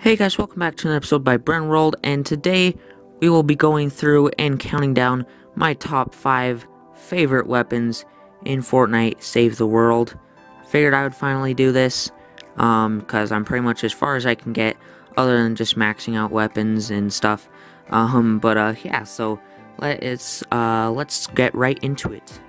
Hey guys, welcome back to an episode by Brent World, and today we will be going through and counting down my top 5 favorite weapons in Fortnite Save the World. I figured I would finally do this, because I'm pretty much as far as I can get, other than just maxing out weapons and stuff. Yeah, so let's get right into it.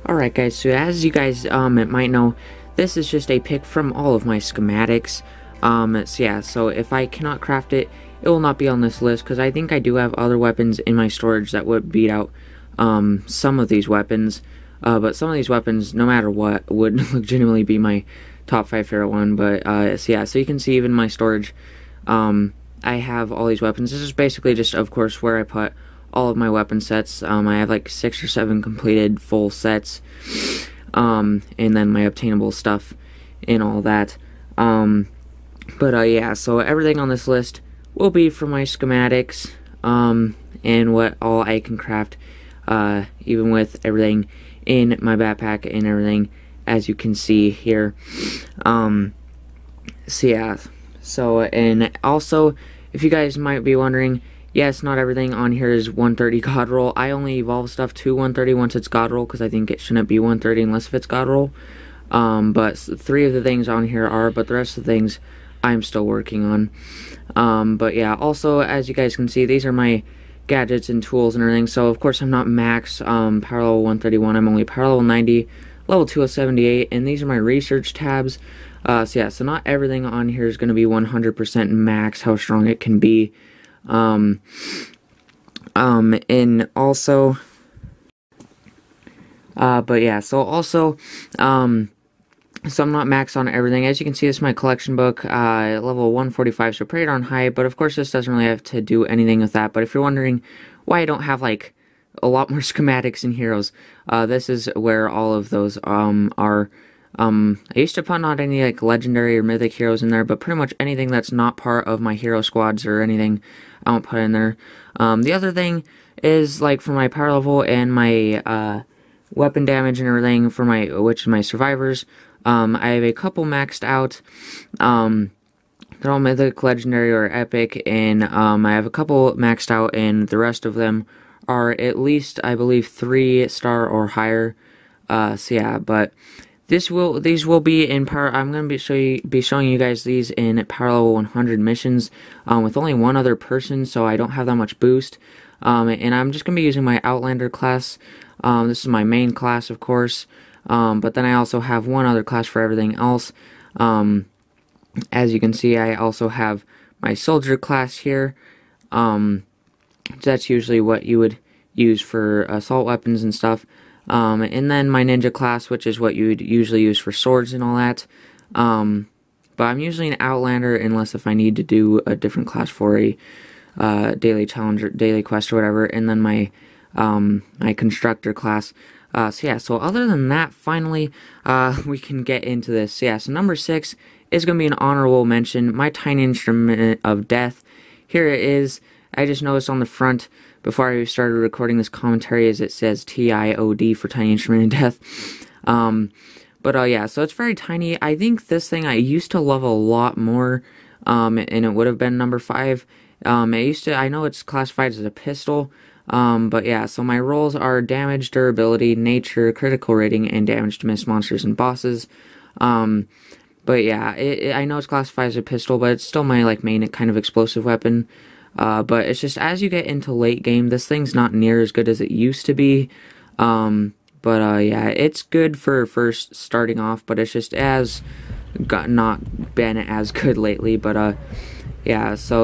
Alright guys, so as you guys might know, this is just a pick from all of my schematics. So if I cannot craft it, it will not be on this list, because I think I do have other weapons in my storage that would beat out some of these weapons. But some of these weapons, no matter what, would legitimately be my top 5 favorite one. But so you can see even my storage, I have all these weapons. This is basically just, of course, where I put all of my weapon sets. I have like 6 or 7 completed full sets. And then my obtainable stuff and all that. So everything on this list will be from my schematics, and what all I can craft, even with everything in my backpack and everything, as you can see here. And also, if you guys might be wondering, yes, not everything on here is 130 God roll. I only evolve stuff to 130 once it's God roll, because I think it shouldn't be 130 unless if it's God roll. But 3 of the things on here are, but the rest of the things I'm still working on. Also, as you guys can see, these are my gadgets and tools and everything. So, of course, I'm not max power level 131. I'm only power level 90, level 278, and these are my research tabs. So not everything on here is going to be 100% max how strong it can be. So I'm not maxed on everything. As you can see, this is my collection book, level 145, so pretty darn high, but of course this doesn't really have to do anything with that. But if you're wondering why I don't have like a lot more schematics and heroes, this is where all of those are. I used to put not any like legendary or mythic heroes in there, but pretty much anything that's not part of my hero squads or anything, I won't put in there. The other thing is, like, for my power level and my weapon damage and everything, for which is my survivors, I have a couple maxed out. They're all mythic, legendary, or epic, and I have a couple maxed out, and the rest of them are at least, I believe, 3-star or higher. But these will be in power. I'm going to be showing you guys these in power level 100 missions, with only one other person, so I don't have that much boost. And I'm just going to be using my Outlander class. This is my main class, of course. But then I also have one other class for everything else. As you can see, I also have my soldier class here. That's usually what you would use for assault weapons and stuff. And then my ninja class, which is what you would usually use for swords and all that. But I'm usually an Outlander unless if I need to do a different class for a daily challenge or daily quest or whatever. And then my my constructor class. So other than that, finally, we can get into this. So number 6 is going to be an honorable mention, my tiny instrument of death. Here it is. I just noticed on the front, before I started recording this commentary, as it says TIOD for tiny instrument of death. So it's very tiny. I think this thing I used to love a lot more, and it would have been number 5. I know it's classified as a pistol. So my rolls are damage, durability, nature, critical rating, and damage to miss monsters and bosses. I know it's classified as a pistol, but it's still my main kind of explosive weapon. But it's just, as you get into late game, this thing's not near as good as it used to be. It's good for first starting off, but it's just not been as good lately. So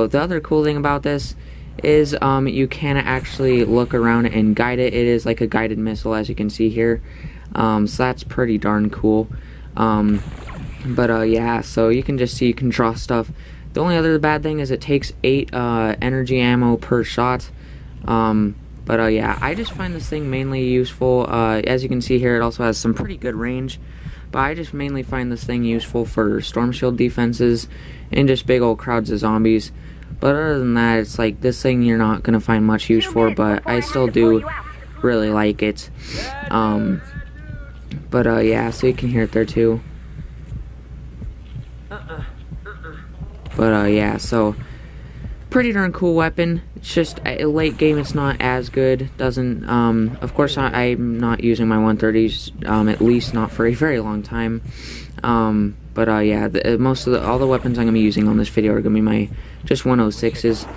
the other cool thing about this is you can actually look around and guide it. It is like a guided missile, as you can see here. So that's pretty darn cool. So you can just see you can draw stuff. The only other bad thing is it takes 8 energy ammo per shot. I just find this thing mainly useful. As you can see here, it also has some pretty good range. But I just mainly find this thing useful for storm shield defenses and just big old crowds of zombies. But other than that, it's like this thing you're not going to find much use for, but I still do really like it. So you can hear it there too. But yeah, so pretty darn cool weapon. It's just late game it's not as good. Doesn't of course I'm not using my 130s at least not for a very long time. But yeah, all the weapons I'm gonna be using on this video are gonna be my just 106s.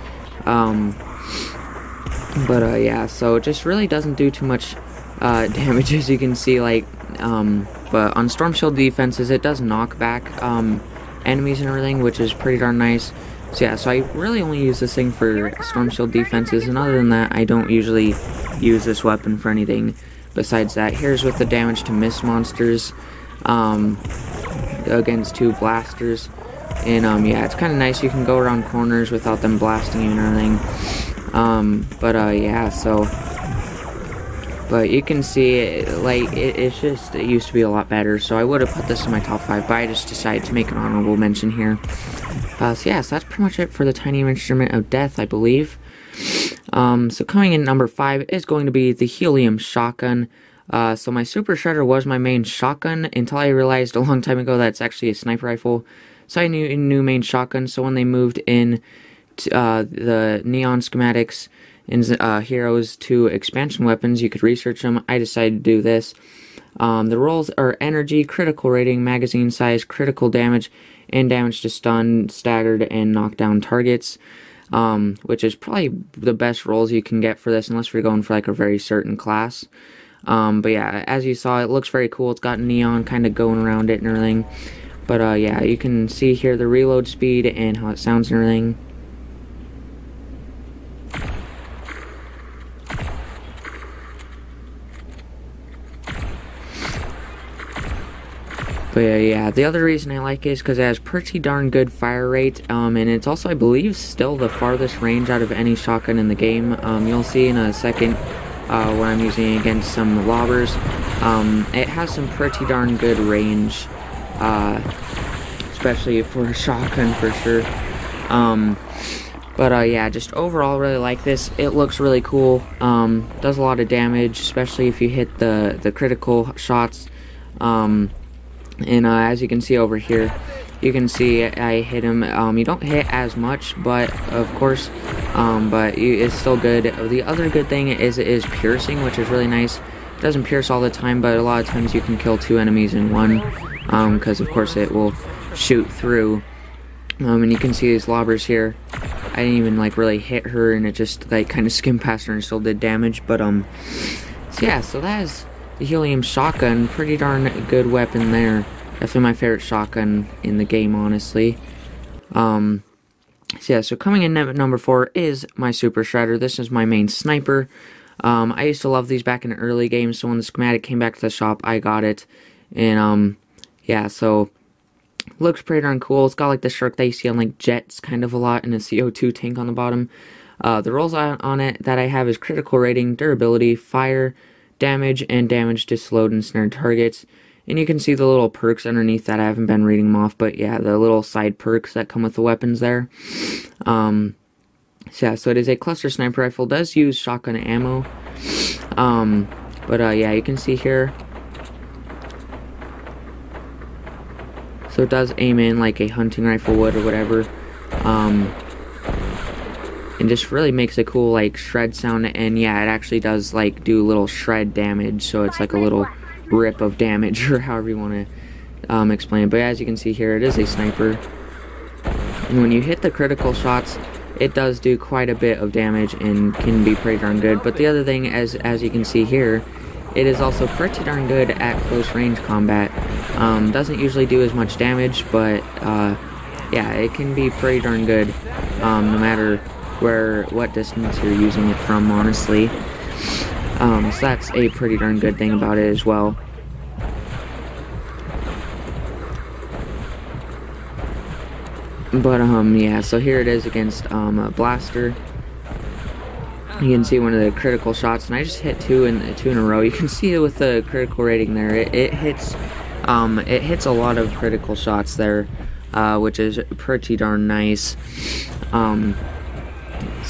But yeah, so it just really doesn't do too much damage, as you can see. Like but on Storm Shield defenses it does knock back enemies and everything, which is pretty darn nice. So yeah, so I really only use this thing for Storm Shield defenses, and other than that, I don't usually use this weapon for anything besides that. Here's with the damage to miss monsters against 2 blasters, and yeah, it's kind of nice. You can go around corners without them blasting you and everything. But yeah, so but you can see it used to be a lot better, so I would have put this in my top 5, but I just decided to make an honorable mention here. So yeah, so that's pretty much it for the Tiny Instrument of Death, I believe. So coming in number 5 is going to be the Helium Shotgun. So my Super Shredder was my main shotgun until I realized a long time ago that it's actually a sniper rifle. So I knew main shotgun, so when they moved in to, the neon schematics and heroes to expansion weapons, you could research them. I decided to do this. The roles are energy, critical rating, magazine size, critical damage, and damage to stun, staggered, and knockdown targets, which is probably the best rolls you can get for this, unless you're going for like a very certain class. But yeah, as you saw, it looks very cool. It's got neon kind of going around it and everything. But yeah, you can see here the reload speed and how it sounds and everything. But yeah, the other reason I like it is because it has pretty darn good fire rate, and it's also, I believe, still the farthest range out of any shotgun in the game. You'll see in a second when I'm using it against some lobbers. It has some pretty darn good range, especially for a shotgun for sure. But yeah, just overall really like this. It looks really cool. Does a lot of damage, especially if you hit the critical shots. And as you can see over here, you can see I hit him. You don't hit as much, but of course, but it's still good. The other good thing is it is piercing, which is really nice. It doesn't pierce all the time, but a lot of times you can kill 2 enemies in one, because of course it will shoot through. And you can see these lobbers here. I didn't even like really hit her, and it just like kind of skimmed past her and still did damage. But so yeah, so that is the Helium Shotgun. Pretty darn good weapon there. Definitely my favorite shotgun in the game, honestly. So yeah, so coming in at number 4 is my Super Shredder. This is my main sniper. I used to love these back in the early games, so when the schematic came back to the shop, I got it. And yeah, so looks pretty darn cool. It's got like the shark that you see on like jets kind of a lot, and a CO2 tank on the bottom. The rolls on it that I have is critical rating, durability, fire, damage, and damage to slowed and snared targets. And you can see the little perks underneath that. I haven't been reading them off, but yeah, the little side perks that come with the weapons there. So yeah, so it is a cluster sniper rifle. It does use shotgun ammo. But yeah, you can see here. So it does aim in like a hunting rifle would or whatever. And just really makes a cool like shred sound. And yeah, it actually does like do little shred damage. So it's like a little rip of damage, or however you want to explain it. But as you can see here, it is a sniper, and when you hit the critical shots, it does do quite a bit of damage and can be pretty darn good. But the other thing, as you can see here, it is also pretty darn good at close range combat. Doesn't usually do as much damage, but yeah, it can be pretty darn good no matter what distance you're using it from, honestly. So that's a pretty darn good thing about it as well. But yeah, so here it is against a blaster. You can see one of the critical shots, and I just hit two in a row. You can see it with the critical rating there. It hits a lot of critical shots there, which is pretty darn nice. So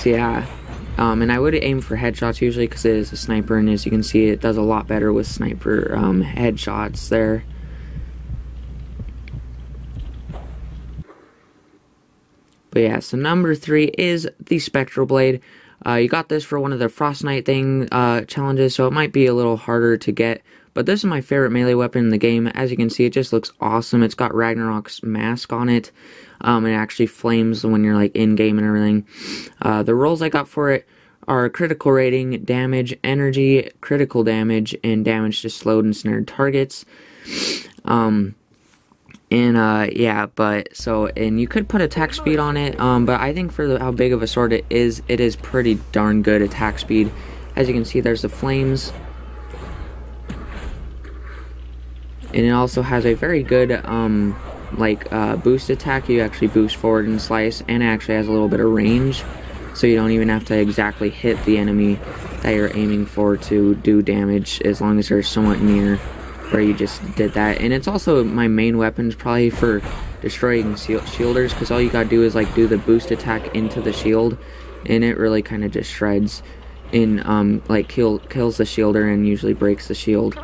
yeah. And I would aim for headshots usually because it is a sniper, and as you can see, it does a lot better with sniper headshots there. But yeah, so number 3 is the Spectral Blade. You got this for one of the Fortnite challenges, so it might be a little harder to get. But this is my favorite melee weapon in the game. As you can see, it just looks awesome. It's got Ragnarok's mask on it. It actually flames when you're like in-game and everything. The rolls I got for it are critical rating, damage, energy, critical damage, and damage to slowed and snared targets. Yeah, and you could put attack speed on it, but I think for how big of a sword it is pretty darn good attack speed. As you can see, there's the flames. And it also has a very good, boost attack. You actually boost forward and slice, and it actually has a little bit of range. So you don't even have to exactly hit the enemy that you're aiming for to do damage, as long as they're somewhat near where you just did that. And it's also my main weapons probably for destroying shielders, because all you gotta do is like do the boost attack into the shield, and it really kind of just shreds in kills the shielder and usually breaks the shield.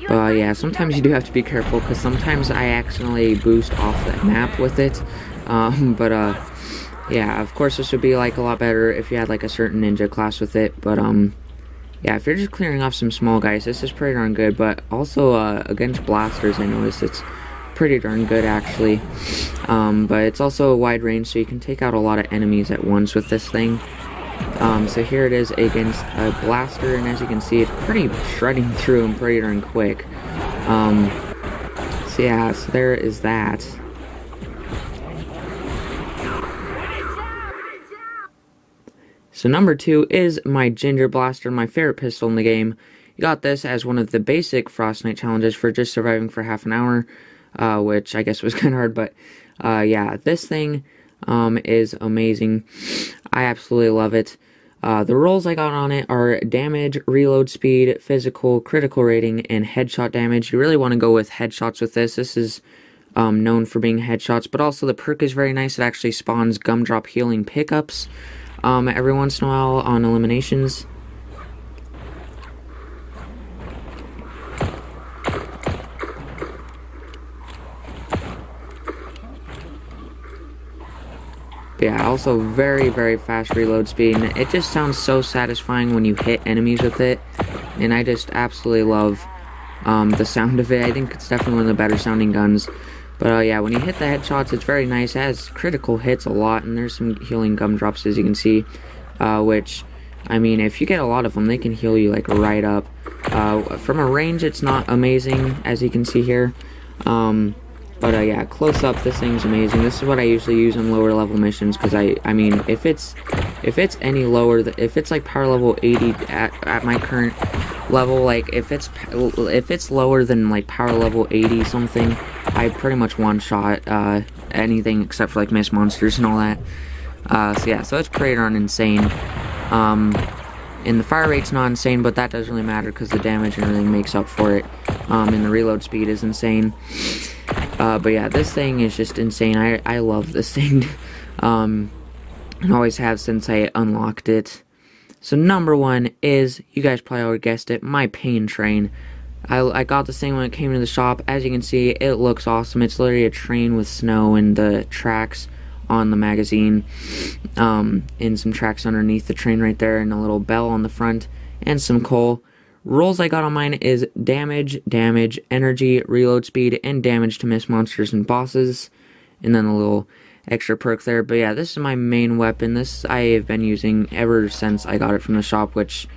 But yeah, sometimes you do have to be careful, because sometimes I accidentally boost off the map with it. Yeah, of course this would be like a lot better if you had like a certain ninja class with it. But yeah, if you're just clearing off some small guys, this is pretty darn good. But also against blasters, I noticed it's pretty darn good actually. But it's also a wide range, so you can take out a lot of enemies at once with this thing. So here it is against a blaster, and as you can see, it's pretty shredding through them pretty darn quick. So yeah, so there is that. So number 2 is my Ginger Blaster, my favorite pistol in the game. You got this as one of the basic Fortnite challenges for just surviving for half an hour, which I guess was kind of hard, but yeah, this thing is amazing. I absolutely love it. The rolls I got on it are damage, reload speed, physical, critical rating, and headshot damage. You really want to go with headshots with this. This is known for being headshots, but also the perk is very nice. It actually spawns gumdrop healing pickups every once in a while on eliminations. Yeah, also very, very fast reload speed, and it just sounds so satisfying when you hit enemies with it, and I just absolutely love the sound of it. I think it's definitely one of the better sounding guns. But yeah, when you hit the headshots, it's very nice. It has critical hits a lot, and there's some healing gumdrops, as you can see, which, I mean, if you get a lot of them, they can heal you like right up. From a range, it's not amazing, as you can see here. But yeah, close up, this thing's amazing. This is what I usually use on lower level missions, because I mean, if it's any lower, if it's like power level 80 at my current level, like if it's lower than like power level 80 something, I pretty much one-shot anything except for like miss monsters and all that. So yeah, so it's pretty darn insane. And the fire rate's not insane, but that doesn't really matter because the damage and everything makes up for it. And the reload speed is insane. But yeah, this thing is just insane. I love this thing. And always have since I unlocked it. So number 1 is, you guys probably already guessed it, my pain train. I got this thing when it came into the shop. As you can see, it looks awesome. It's literally a train with snow and the tracks on the magazine. And some tracks underneath the train right there, and a little bell on the front, and some coal. Rolls I got on mine is damage, energy, reload speed, and damage to miss monsters and bosses. And then a little extra perk there. But yeah, this is my main weapon. This I have been using ever since I got it from the shop, which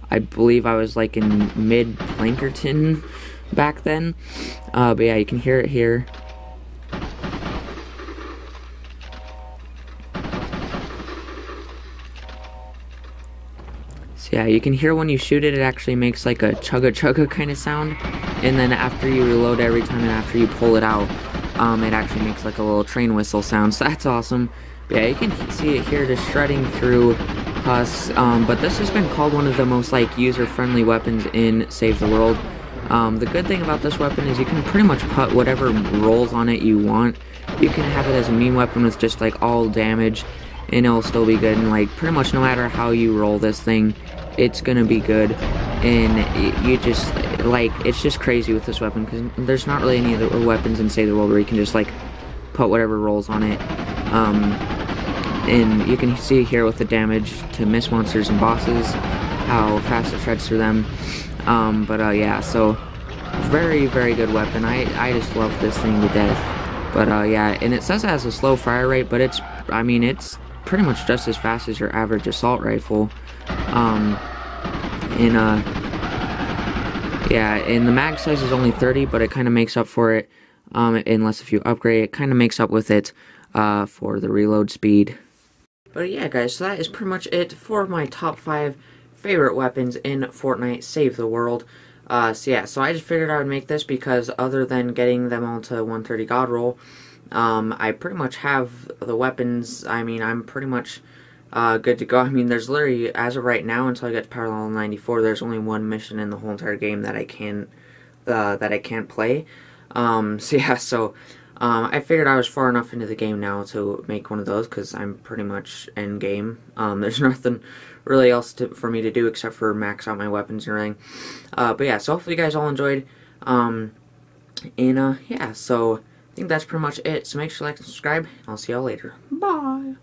I believe I was like in mid-Plankerton back then. But yeah, you can hear it here. So yeah, you can hear when you shoot it, it actually makes like a chugga-chugga kind of sound. And then after you reload every time and after you pull it out, it actually makes like a little train whistle sound, so that's awesome. But yeah, you can see it here just shredding through us, but this has been called one of the most like user-friendly weapons in Save the World. The good thing about this weapon is you can pretty much put whatever rolls on it you want. You can have it as a meme weapon with just like all damage, and it'll still be good. And like pretty much no matter how you roll this thing, it's gonna be good. And you just like, it's just crazy with this weapon, because there's not really any other weapons in Save the World where you can just, like, put whatever rolls on it. And you can see here with the damage to miss monsters and bosses, how fast it shreds through them. Yeah, so very, very good weapon. I just love this thing to death. Yeah, and it says it has a slow fire rate, but it's pretty much just as fast as your average assault rifle. Yeah, and the mag size is only 30, but it kind of makes up for it, unless if you upgrade, it kind of makes up with it, for the reload speed. But yeah, guys, so that is pretty much it for my top 5 favorite weapons in Fortnite Save the World. So I just figured I would make this because other than getting them all to 130 God roll, I pretty much have the weapons. I mean, I'm pretty much good to go. I mean, there's literally, as of right now, until I get to power level 94, there's only one mission in the whole entire game that I can't play. I figured I was far enough into the game now to make one of those, because I'm pretty much end game. There's nothing really else for me to do except for max out my weapons and everything. Yeah, so hopefully you guys all enjoyed. Yeah, so I think that's pretty much it. So make sure to like and subscribe. I'll see y'all later. Bye.